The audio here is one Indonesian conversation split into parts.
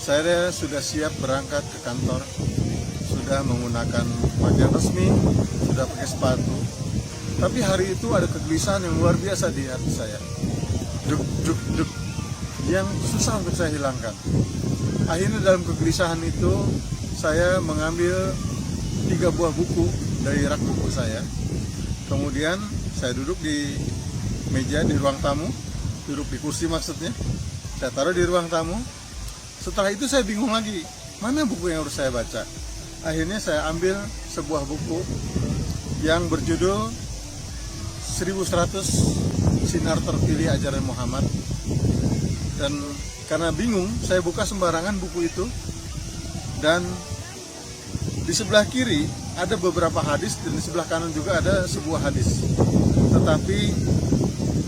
Saya sudah siap berangkat ke kantor, sudah menggunakan pakaian resmi, sudah pakai sepatu. Tapi hari itu ada kegelisahan yang luar biasa di hati saya. Duk, duk, duk, yang susah untuk saya hilangkan. Akhirnya dalam kegelisahan itu, saya mengambil 3 buah buku dari rak buku saya. Kemudian saya duduk di meja di ruang tamu, duduk di kursi maksudnya. Saya taruh di ruang tamu. Setelah itu saya bingung lagi, mana buku yang harus saya baca. Akhirnya saya ambil sebuah buku yang berjudul 1100 Sinar Terpilih Ajaran Muhammad. Dan karena bingung, saya buka sembarangan buku itu. Dan di sebelah kiri ada beberapa hadis dan di sebelah kanan juga ada sebuah hadis. Tetapi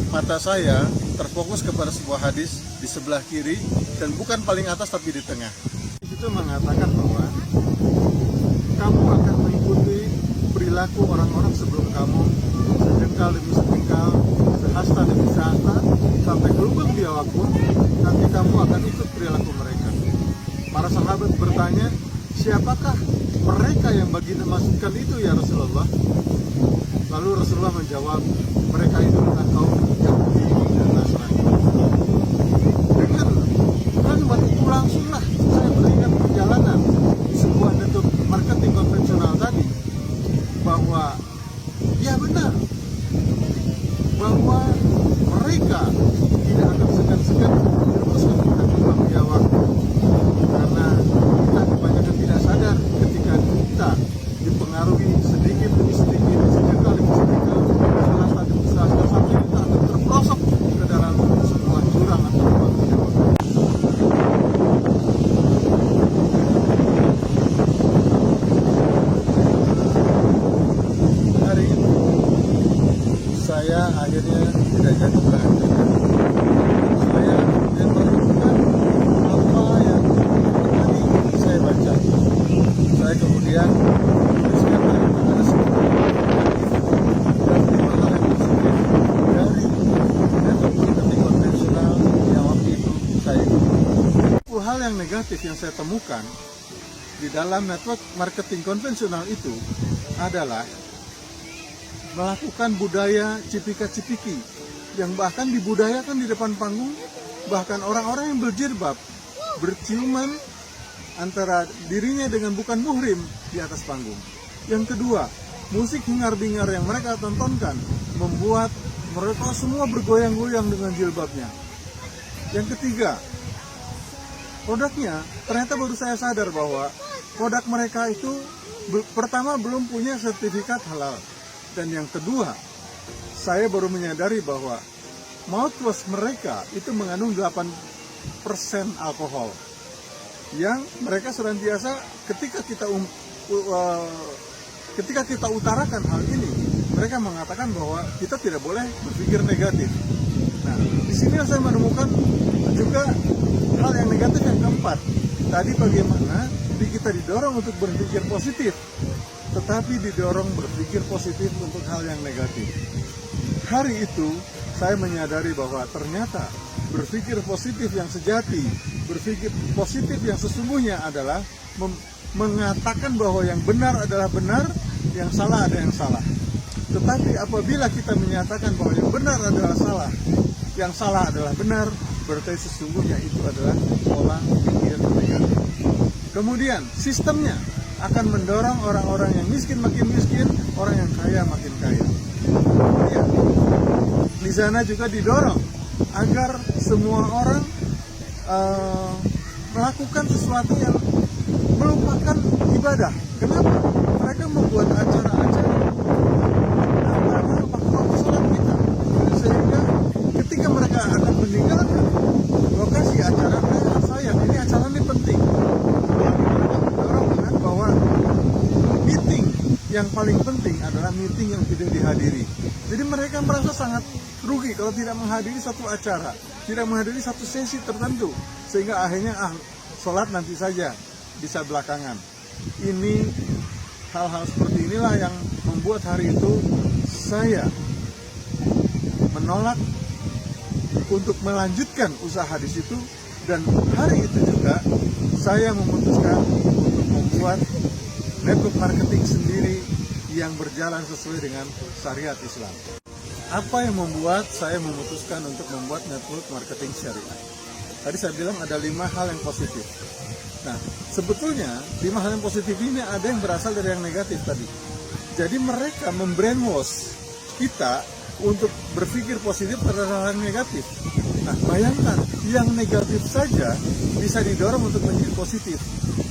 mata saya terfokus kepada sebuah hadis di sebelah kiri dan bukan paling atas tapi di tengah. Itu mengatakan bahwa kamu akan mengikuti perilaku orang-orang sebelum kamu, sejengkal demi sejengkal, sehasta demi sehasta, sampai gelubang biawak pun nanti kamu akan ikut perilaku mereka. Para sahabat bertanya, siapakah mereka yang baginda maksudkan itu ya Rasulullah? Lalu Rasulullah menjawab, mereka itu adalah kaum Yahudi dan Nasrani. Dengan kalimat itu langsunglah saya beringat perjalanan di sebuah network marketing konvensional tadi, bahwa ya benar, bahwa mereka tidak akan segan-segan meneruskan kita ke lubang biawak, karena kita kebanyakan tidak sadar ketika kita dipengaruhi sedikit demi sedikit, sejengkal demi sejengkal, sehasta demi sehasta, sampai kita akan terperosok ke dalam sebuah jurang atau lubang biawak. Hari ini saya akhirnya tidak jadi berangkat. Saya kemudian melakukan apa yang tadi saya baca. Saya kemudian menuliskan ada sebuah dan 5 hal yang positif dari network marketing konvensional yang waktu itu saya ikuti. Hal yang negatif yang saya temukan di dalam network marketing konvensional itu adalah melakukan budaya cipika-cipiki yang bahkan dibudayakan di depan panggung, bahkan orang-orang yang berjilbab berciuman antara dirinya dengan bukan muhrim di atas panggung. Yang kedua, musik hingar-bingar yang mereka tontonkan membuat mereka semua bergoyang-goyang dengan jilbabnya. Yang ketiga, produknya ternyata baru saya sadar bahwa produk mereka itu pertama belum punya sertifikat halal. Dan yang kedua, saya baru menyadari bahwa mouthwash mereka itu mengandung 8% alkohol. Yang mereka senantiasa ketika kita utarakan hal ini, mereka mengatakan bahwa kita tidak boleh berpikir negatif. Nah, di sini saya menemukan juga hal yang negatif yang keempat. Tadi bagaimana kita didorong untuk berpikir positif, tetapi didorong berpikir positif untuk hal yang negatif. Hari itu saya menyadari bahwa ternyata berpikir positif yang sejati, berpikir positif yang sesungguhnya adalah mengatakan bahwa yang benar adalah benar, yang salah ada yang salah. Tetapi apabila kita menyatakan bahwa yang benar adalah salah, yang salah adalah benar, berarti sesungguhnya itu adalah pola pikir negatif. Kemudian sistemnya akan mendorong orang-orang yang miskin makin miskin, orang yang kaya makin kaya. Ya. Di sana juga didorong agar semua orang melakukan sesuatu yang melupakan ibadah. Kenapa? Mereka membuat acara-acara waktu sholat kita, sehingga ketika mereka akan meninggalkan lokasi acara, mereka sayang, ini acara ini penting. Bahwa meeting yang paling penting adalah meeting yang tidak dihadiri. Jadi mereka merasa sangat rugi kalau tidak menghadiri satu acara, tidak menghadiri satu sesi tertentu, sehingga akhirnya sholat nanti saja, bisa belakangan. Ini hal-hal seperti inilah yang membuat hari itu saya menolak untuk melanjutkan usaha di situ Dan hari itu juga saya memutuskan untuk membuat network marketing sendiri yang berjalan sesuai dengan syariat Islam. Apa yang membuat saya memutuskan untuk membuat network marketing syariah? Tadi saya bilang ada 5 hal yang positif. Nah, sebetulnya 5 hal yang positif ini ada yang berasal dari yang negatif tadi. Jadi mereka membrainwash kita untuk berpikir positif terhadap hal yang negatif. Nah, bayangkan, yang negatif saja bisa didorong untuk menjadi positif.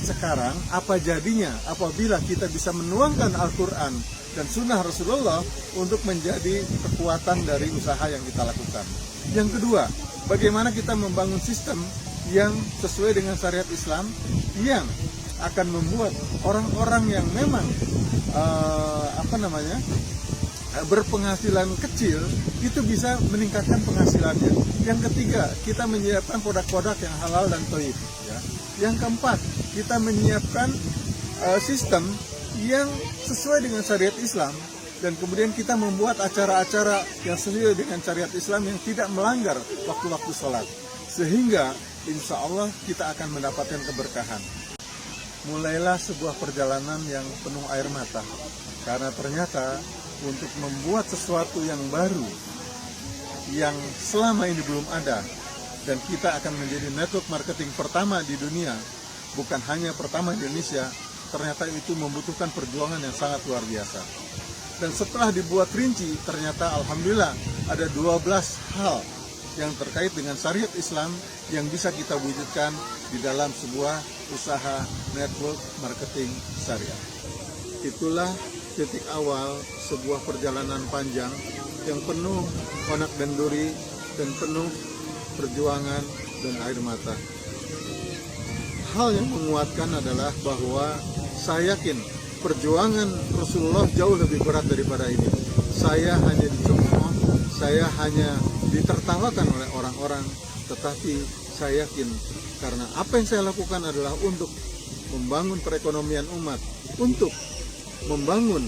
Sekarang, apa jadinya apabila kita bisa menuangkan Al-Quran dan Sunnah Rasulullah untuk menjadi kekuatan dari usaha yang kita lakukan. Yang kedua, bagaimana kita membangun sistem yang sesuai dengan syariat Islam yang akan membuat orang-orang yang memang berpenghasilan kecil itu bisa meningkatkan penghasilannya. Yang ketiga, kita menyiapkan produk-produk yang halal dan thayyib. Ya. Yang keempat, kita menyiapkan sistem yang sesuai dengan syariat Islam, dan kemudian kita membuat acara-acara yang sesuai dengan syariat Islam yang tidak melanggar waktu-waktu sholat, sehingga insya Allah kita akan mendapatkan keberkahan. Mulailah sebuah perjalanan yang penuh air mata, karena ternyata untuk membuat sesuatu yang baru yang selama ini belum ada, dan kita akan menjadi network marketing pertama di dunia, bukan hanya pertama di Indonesia, ternyata itu membutuhkan perjuangan yang sangat luar biasa. Dan setelah dibuat rinci, ternyata alhamdulillah ada 12 hal yang terkait dengan syariat Islam yang bisa kita wujudkan di dalam sebuah usaha network marketing syariah. Itulah titik awal sebuah perjalanan panjang yang penuh onak dan duri dan penuh perjuangan dan air mata. Hal yang menguatkan adalah bahwa saya yakin perjuangan Rasulullah jauh lebih berat daripada ini. Saya hanya dicemooh, saya hanya ditertawakan oleh orang-orang, tetapi saya yakin karena apa yang saya lakukan adalah untuk membangun perekonomian umat, untuk membangun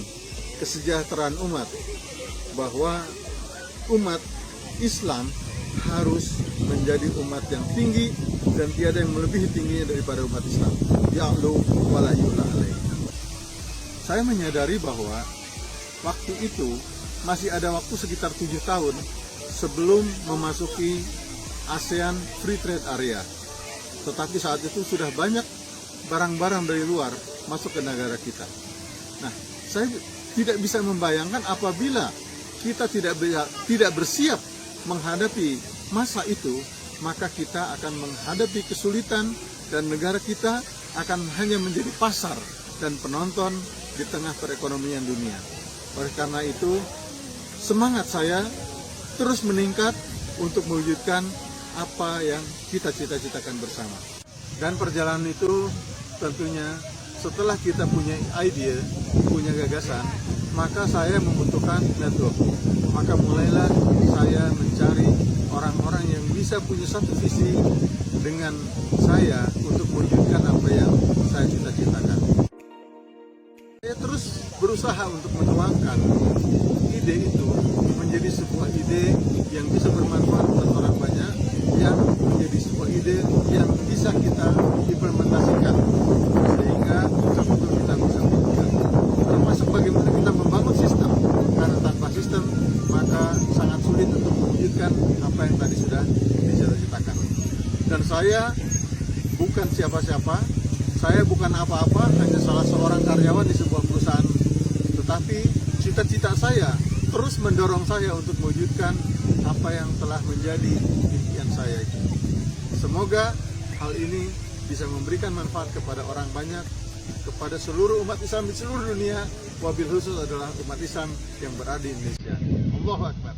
kesejahteraan umat, bahwa umat Islam harus menjadi umat yang tinggi dan tiada yang melebihi tingginya daripada umat Islam. Ya'lu wa la yu'la alaih. Saya menyadari bahwa waktu itu masih ada waktu sekitar 7 tahun sebelum memasuki ASEAN Free Trade Area. Tetapi saat itu sudah banyak barang-barang dari luar masuk ke negara kita. Nah, saya tidak bisa membayangkan apabila kita tidak bersiap menghadapi masa itu, maka kita akan menghadapi kesulitan dan negara kita akan hanya menjadi pasar dan penonton di tengah perekonomian dunia. Oleh karena itu, semangat saya terus meningkat untuk mewujudkan apa yang kita cita-citakan bersama. Dan perjalanan itu tentunya setelah kita punya ide, punya gagasan, maka saya membutuhkan network. Maka mulailah saya mencari orang-orang yang bisa punya satu visi dengan saya untuk mewujudkan apa yang saya cita-citakan. Saya terus berusaha untuk menuangkan ide itu menjadi sebuah ide yang bisa bermanfaat untuk orang banyak, yang menjadi sebuah ide yang bisa kita implementasikan sehingga betul-betul kita bisa mewujudkan. Termasuk bagaimana kita membangun sistem, karena tanpa sistem maka sangat sulit untuk mewujudkan apa yang tadi sudah dicita-citakan. Dan saya bukan siapa-siapa, saya bukan apa-apa, hanya salah seorang karyawan di sebuah perusahaan. Tetapi cita-cita saya terus mendorong saya untuk mewujudkan apa yang telah menjadi impian saya itu. Semoga hal ini bisa memberikan manfaat kepada orang banyak, kepada seluruh umat Islam di seluruh dunia, wabil khusus adalah umat Islam yang berada di Indonesia. Allahu Akbar.